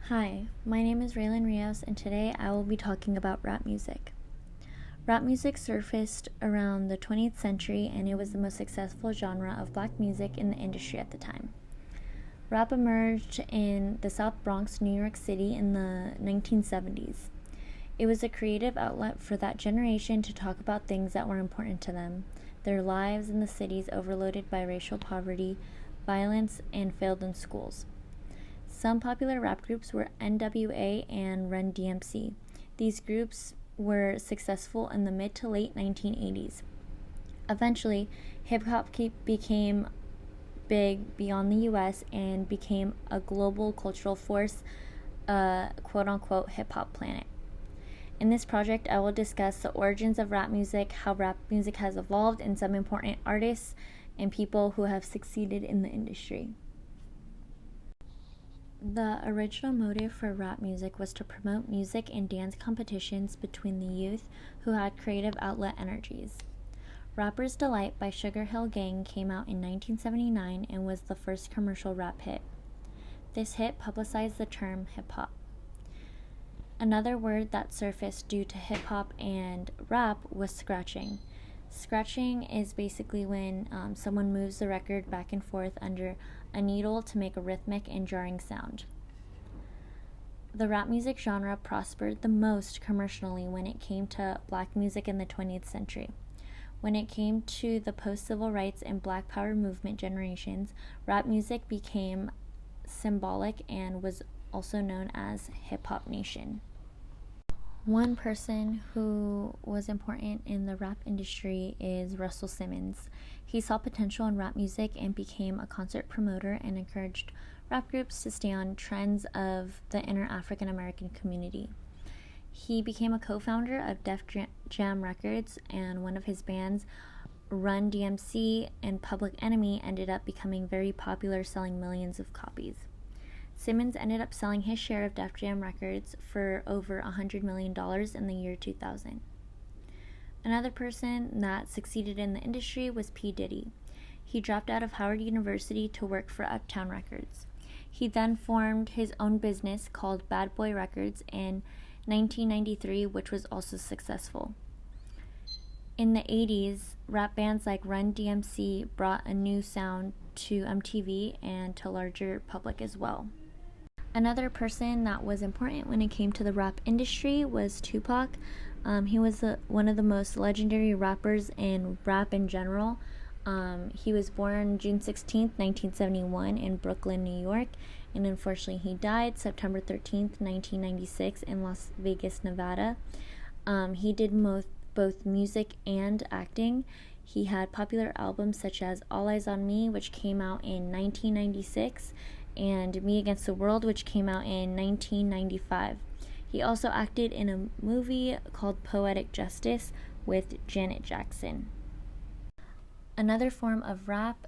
Hi, my name is Raelynn Rios, and today I will be talking about rap music. Rap music surfaced around the 20th century, and it was the most successful genre of black music in the industry at the time. Rap emerged in the South Bronx, New York City in the 1970s. It was a creative outlet for that generation to talk about things that were important to them, their lives in the cities overloaded by racial poverty, violence, and failed in schools. Some popular rap groups were NWA and Run DMC. These groups were successful in the mid to late 1980s. Eventually, hip-hop became big beyond the US and became a global cultural force, a quote-unquote hip-hop planet. In this project, I will discuss the origins of rap music, how rap music has evolved, and some important artists and people who have succeeded in the industry. The original motive for rap music was to promote music and dance competitions between the youth who had creative outlet energies. Rapper's Delight by Sugar Hill Gang came out in 1979 and was the first commercial rap hit. This hit publicized the term hip-hop. Another word that surfaced due to hip-hop and rap was scratching. Scratching is basically when someone moves the record back and forth under a needle to make a rhythmic and jarring sound. The rap music genre prospered the most commercially when it came to black music in the 20th century. When it came to the post-civil rights and black power movement generations, rap music became symbolic and was also known as hip-hop nation. One person who was important in the rap industry is Russell Simmons. He saw potential in rap music and became a concert promoter and encouraged rap groups to stay on trends of the inner African American community. He became a co-founder of Def Jam Records, and one of his bands, Run DMC and Public Enemy, ended up becoming very popular, selling millions of copies. Simmons ended up selling his share of Def Jam Records for over $100 million in the year 2000. Another person that succeeded in the industry was P. Diddy. He dropped out of Howard University to work for Uptown Records. He then formed his own business called Bad Boy Records in 1993, which was also successful. In the 80s, rap bands like Run DMC brought a new sound to MTV and to larger public as well. Another person that was important when it came to the rap industry was Tupac. He was one of the most legendary rappers in rap in general. He was born June 16th, 1971 in Brooklyn, New York, and unfortunately he died September 13th, 1996 in Las Vegas, Nevada. He did both music and acting. He had popular albums such as All Eyes on Me, which came out in 1996, and Me Against the World, which came out in 1995. He also acted in a movie called Poetic Justice with Janet Jackson. Another form of rap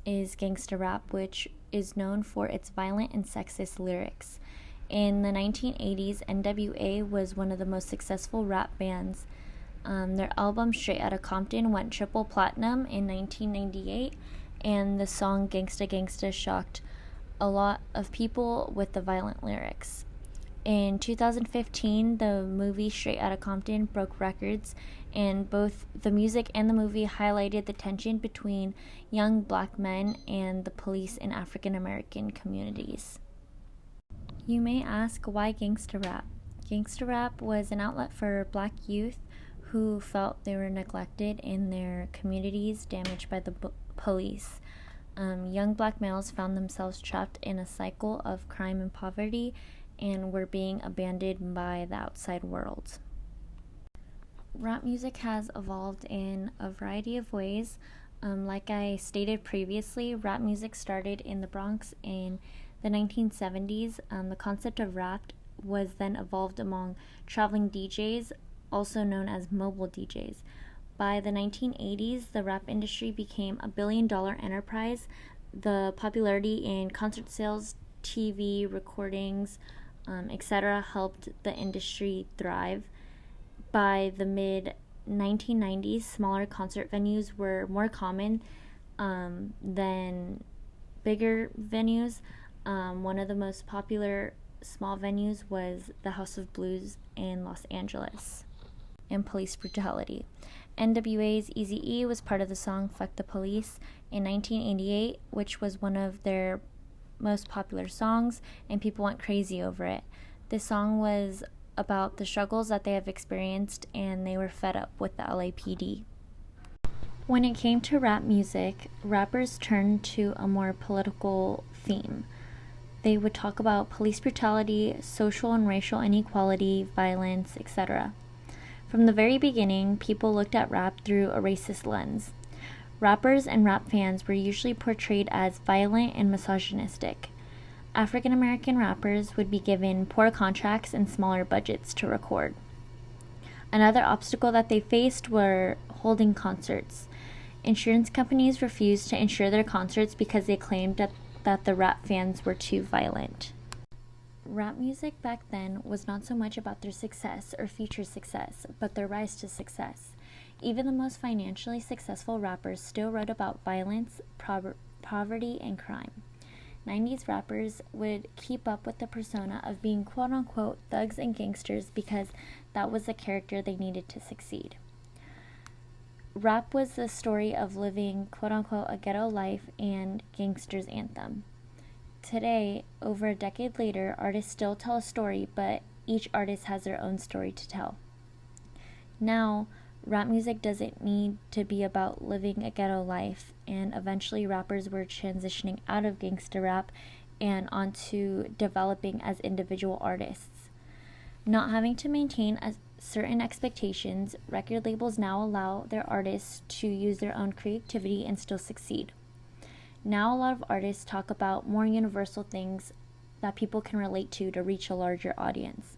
is Gangsta Rap, which is known for its violent and sexist lyrics. In the 1980s, NWA was one of the most successful rap bands. Their album Straight Outta Compton went triple platinum in 1998, and the song Gangsta Gangsta shocked a lot of people with the violent lyrics. In 2015, the movie Straight Outta Compton broke records, and both the music and the movie highlighted the tension between young black men and the police in African American communities. You may ask, why gangsta rap? Gangsta rap was an outlet for black youth who felt they were neglected in their communities damaged by the police. Young black males found themselves trapped in a cycle of crime and poverty and were being abandoned by the outside world. Rap music has evolved in a variety of ways. Like I stated previously, rap music started in the Bronx in the 1970s. The concept of rap was then evolved among traveling DJs, also known as mobile DJs. By the 1980s, the rap industry became a billion-dollar enterprise. The popularity in concert sales, TV, recordings, etc. helped the industry thrive. By the mid-1990s, smaller concert venues were more common than bigger venues. One of the most popular small venues was the House of Blues in Los Angeles. And police brutality. NWA's Eazy-E was part of the song Fuck the Police in 1988, which was one of their most popular songs, and people went crazy over it. This song was about the struggles that they have experienced, and they were fed up with the LAPD. When it came to rap music, rappers turned to a more political theme. They would talk about police brutality, social and racial inequality, violence, etc. From the very beginning, people looked at rap through a racist lens. Rappers and rap fans were usually portrayed as violent and misogynistic. African American rappers would be given poor contracts and smaller budgets to record. Another obstacle that they faced were holding concerts. Insurance companies refused to insure their concerts because they claimed that the rap fans were too violent. Rap music back then was not so much about their success or future success, but their rise to success. Even the most financially successful rappers still wrote about violence, poverty, and crime. 90s rappers would keep up with the persona of being quote-unquote thugs and gangsters because that was the character they needed to succeed. Rap was the story of living quote-unquote a ghetto life and gangsters anthem. Today, over a decade later, artists still tell a story, but each artist has their own story to tell. Now, rap music doesn't need to be about living a ghetto life, and eventually rappers were transitioning out of gangsta rap and onto developing as individual artists. Not having to maintain certain expectations, record labels now allow their artists to use their own creativity and still succeed. Now a lot of artists talk about more universal things that people can relate to reach a larger audience.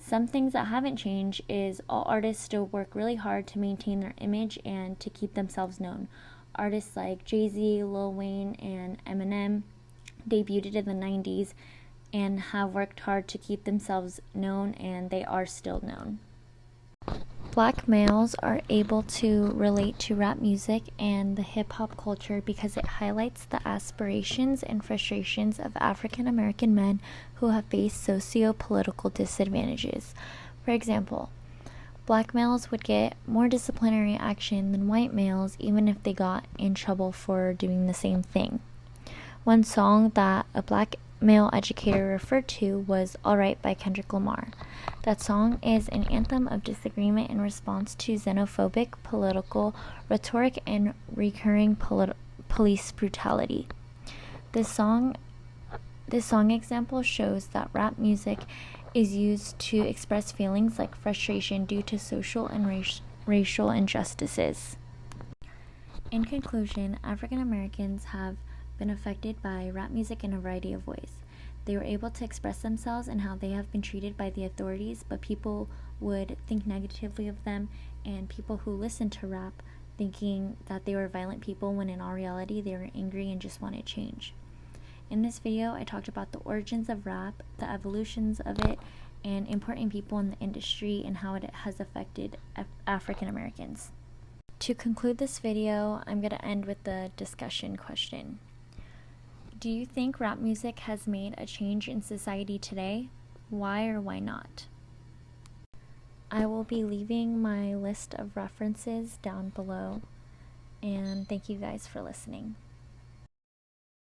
Some things that haven't changed is all artists still work really hard to maintain their image and to keep themselves known. Artists like Jay-Z, Lil Wayne, and Eminem debuted in the 90s and have worked hard to keep themselves known, and they are still known. Black males are able to relate to rap music and the hip-hop culture because it highlights the aspirations and frustrations of African American men who have faced socio-political disadvantages. For example, black males would get more disciplinary action than white males even if they got in trouble for doing the same thing. One song that a black male educator referred to was Alright by Kendrick Lamar. That song is an anthem of disagreement in response to xenophobic political rhetoric and recurring police brutality. This song example shows that rap music is used to express feelings like frustration due to social and racial injustices. In conclusion, African Americans have been affected by rap music in a variety of ways. They were able to express themselves and how they have been treated by the authorities, but people would think negatively of them, and people who listened to rap thinking that they were violent people when in all reality they were angry and just wanted change. In this video, I talked about the origins of rap, the evolutions of it, and important people in the industry and how it has affected African Americans. To conclude this video, I'm going to end with the discussion question. Do you think rap music has made a change in society today? Why or why not? I will be leaving my list of references down below, and thank you guys for listening.